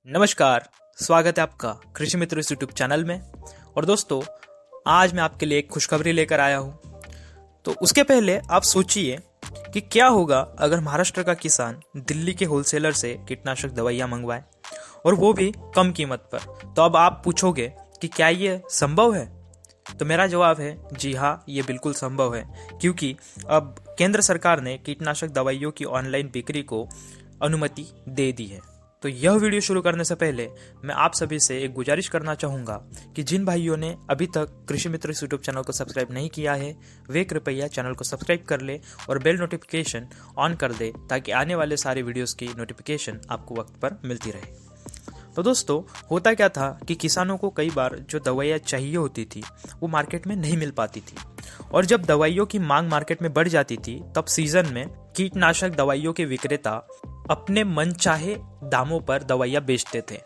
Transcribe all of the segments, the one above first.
नमस्कार। स्वागत है आपका कृषि मित्र इस यूट्यूब चैनल में। और दोस्तों, आज मैं आपके लिए एक खुशखबरी लेकर आया हूँ। तो उसके पहले आप सोचिए कि क्या होगा अगर महाराष्ट्र का किसान दिल्ली के होलसेलर से कीटनाशक दवाइयाँ मंगवाए, और वो भी कम कीमत पर। तो अब आप पूछोगे कि क्या ये संभव है? तो मेरा जवाब है जी हाँ, ये बिल्कुल संभव है, क्योंकि अब केंद्र सरकार ने कीटनाशक दवाइयों की ऑनलाइन बिक्री को अनुमति दे दी है। तो यह वीडियो शुरू करने से पहले मैं आप सभी से एक गुजारिश करना चाहूँगा कि जिन भाइयों ने अभी तक कृषि मित्र इस यूट्यूब चैनल को सब्सक्राइब नहीं किया है, वे कृपया चैनल को सब्सक्राइब कर ले और बेल नोटिफिकेशन ऑन कर दे, ताकि आने वाले सारे वीडियोस की नोटिफिकेशन आपको वक्त पर मिलती रहे। तो दोस्तों, होता क्या था कि किसानों को कई बार जो दवाइयाँ चाहिए होती थी वो मार्केट में नहीं मिल पाती थी, और जब दवाइयों की मांग मार्केट में बढ़ जाती थी तब सीजन में कीटनाशक दवाइयों के विक्रेता अपने मनचाहे दामों पर दवाइयाँ बेचते थे।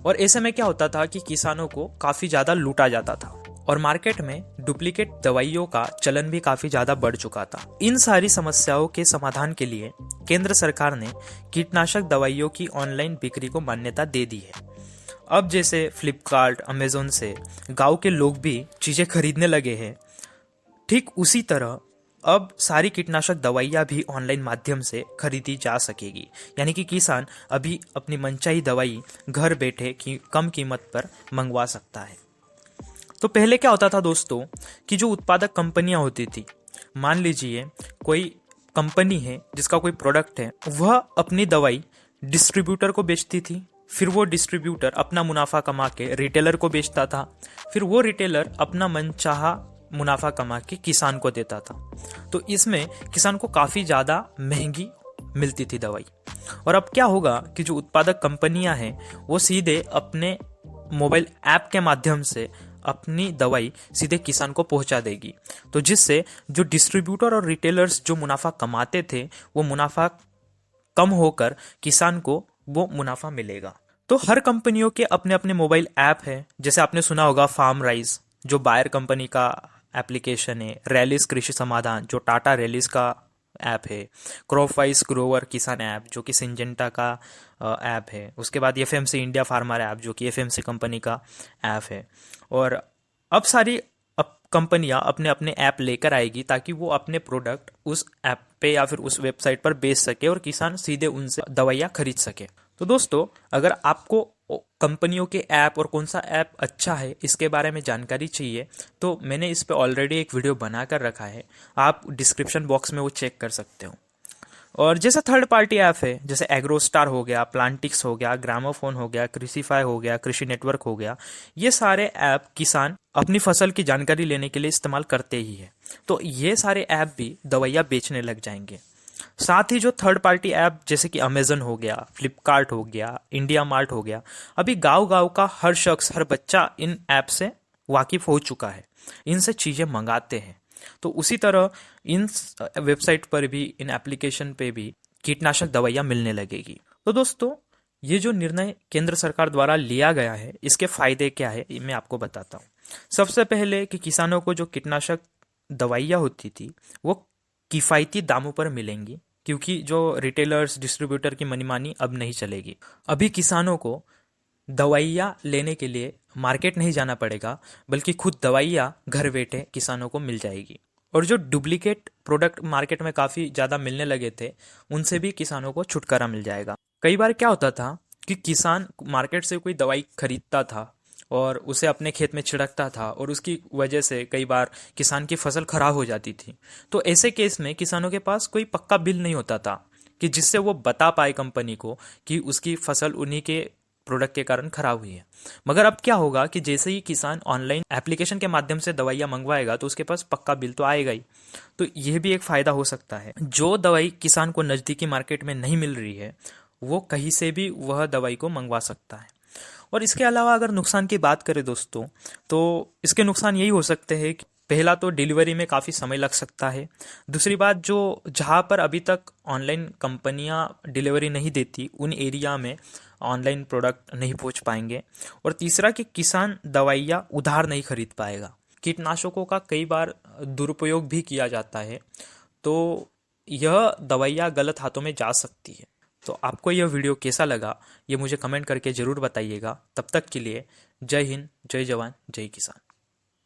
और ऐसे में क्या होता था कि किसानों को काफ़ी ज़्यादा लूटा जाता था, और मार्केट में डुप्लीकेट दवाइयों का चलन भी काफ़ी ज़्यादा बढ़ चुका था। इन सारी समस्याओं के समाधान के लिए केंद्र सरकार ने कीटनाशक दवाइयों की ऑनलाइन बिक्री को मान्यता दे दी है। अब जैसे फ्लिपकार्ट, अमेजोन से गांव के लोग भी चीज़ें खरीदने लगे हैं, ठीक उसी तरह अब सारी कीटनाशक दवाइयाँ भी ऑनलाइन माध्यम से खरीदी जा सकेगी। यानी कि किसान अभी अपनी मनचाही दवाई घर बैठे की कम कीमत पर मंगवा सकता है। तो पहले क्या होता था दोस्तों, कि जो उत्पादक कंपनियां होती थी, मान लीजिए कोई कंपनी है जिसका कोई प्रोडक्ट है, वह अपनी दवाई डिस्ट्रीब्यूटर को बेचती थी। फिर वो डिस्ट्रीब्यूटर अपना मुनाफा कमा के रिटेलर को बेचता था। फिर वो रिटेलर अपना मनचाहा मुनाफा कमा के किसान को देता था। तो इसमें किसान को काफ़ी ज़्यादा महंगी मिलती थी दवाई। और अब क्या होगा कि जो उत्पादक कंपनियां हैं वो सीधे अपने मोबाइल ऐप के माध्यम से अपनी दवाई सीधे किसान को पहुंचा देगी। तो जिससे जो डिस्ट्रीब्यूटर और रिटेलर्स जो मुनाफा कमाते थे, वो मुनाफा कम होकर किसान को वो मुनाफा मिलेगा। तो हर कंपनियों के अपने अपने मोबाइल ऐप है। जैसे आपने सुना होगा फार्म राइज, जो बायर कंपनी का एप्लीकेशन है। रैलिस कृषि समाधान, जो टाटा रैलिस का ऐप है। क्रॉपवाइज ग्रोवर किसान ऐप, जो कि सिंजेंटा का ऐप है। उसके बाद एफएमसी इंडिया फार्मर ऐप, जो कि एफएमसी कंपनी का ऐप है। और अब सारी कंपनियां अपने अपने ऐप लेकर आएगी, ताकि वो अपने प्रोडक्ट उस ऐप पे या फिर उस वेबसाइट पर बेच सके और किसान सीधे उनसे दवाइयाँ खरीद सके। तो दोस्तों, अगर आपको कंपनियों के ऐप और कौन सा ऐप अच्छा है इसके बारे में जानकारी चाहिए, तो मैंने इस पे ऑलरेडी एक वीडियो बना कर रखा है, आप डिस्क्रिप्शन बॉक्स में वो चेक कर सकते हो। और जैसे थर्ड पार्टी ऐप है, जैसे एग्रोस्टार हो गया, प्लांटिक्स हो गया, ग्रामोफोन हो गया, कृषिफाई हो गया, कृषि नेटवर्क हो गया, ये सारे ऐप किसान अपनी फसल की जानकारी लेने के लिए इस्तेमाल करते ही है। तो ये सारे ऐप भी दवाइयाँ बेचने लग जाएंगे। साथ ही जो थर्ड पार्टी ऐप जैसे कि अमेजन हो गया, फ्लिपकार्ट हो गया, इंडिया मार्ट हो गया, अभी गांव गांव का हर शख्स, हर बच्चा इन ऐप से वाकिफ हो चुका है, इनसे चीज़ें मंगाते हैं। तो उसी तरह इन वेबसाइट पर भी, इन एप्लीकेशन पे भी कीटनाशक दवाइयाँ मिलने लगेगी। तो दोस्तों, ये जो निर्णय केंद्र सरकार द्वारा लिया गया है, इसके फायदे क्या है मैं आपको बताता हूँ। सबसे पहले कि किसानों को जो कीटनाशक दवाइयाँ होती थी वो किफ़ायती दामों पर मिलेंगी, क्योंकि जो रिटेलर्स, डिस्ट्रीब्यूटर की मनमानी अब नहीं चलेगी। अभी किसानों को दवाइयाँ लेने के लिए मार्केट नहीं जाना पड़ेगा, बल्कि खुद दवाइयाँ घर बैठे किसानों को मिल जाएगी। और जो डुप्लीकेट प्रोडक्ट मार्केट में काफ़ी ज़्यादा मिलने लगे थे, उनसे भी किसानों को छुटकारा मिल जाएगा। कई बार क्या होता था कि किसान मार्केट से कोई दवाई खरीदता था और उसे अपने खेत में छिड़कता था, और उसकी वजह से कई बार किसान की फसल खराब हो जाती थी। तो ऐसे केस में किसानों के पास कोई पक्का बिल नहीं होता था कि जिससे वो बता पाए कंपनी को कि उसकी फसल उन्हीं के प्रोडक्ट के कारण खराब हुई है। मगर अब क्या होगा कि जैसे ही किसान ऑनलाइन एप्लीकेशन के माध्यम से दवाइयाँ मंगवाएगा, तो उसके पास पक्का बिल तो आएगा ही। तो यह भी एक फ़ायदा हो सकता है। जो दवाई किसान को नज़दीकी मार्केट में नहीं मिल रही है, वो कहीं से भी वह दवाई को मंगवा सकता है। और इसके अलावा अगर नुकसान की बात करें दोस्तों, तो इसके नुकसान यही हो सकते हैं कि पहला तो डिलीवरी में काफ़ी समय लग सकता है। दूसरी बात, जो जहाँ पर अभी तक ऑनलाइन कंपनियाँ डिलीवरी नहीं देती, उन एरिया में ऑनलाइन प्रोडक्ट नहीं पहुँच पाएंगे। और तीसरा कि किसान दवाइयाँ उधार नहीं खरीद पाएगा। कीटनाशकों का कई बार दुरुपयोग भी किया जाता है, तो यह दवाइयाँ गलत हाथों में जा सकती है। तो आपको यह वीडियो कैसा लगा ये मुझे कमेंट करके ज़रूर बताइएगा। तब तक के लिए जय हिंद, जय जवान, जय किसान।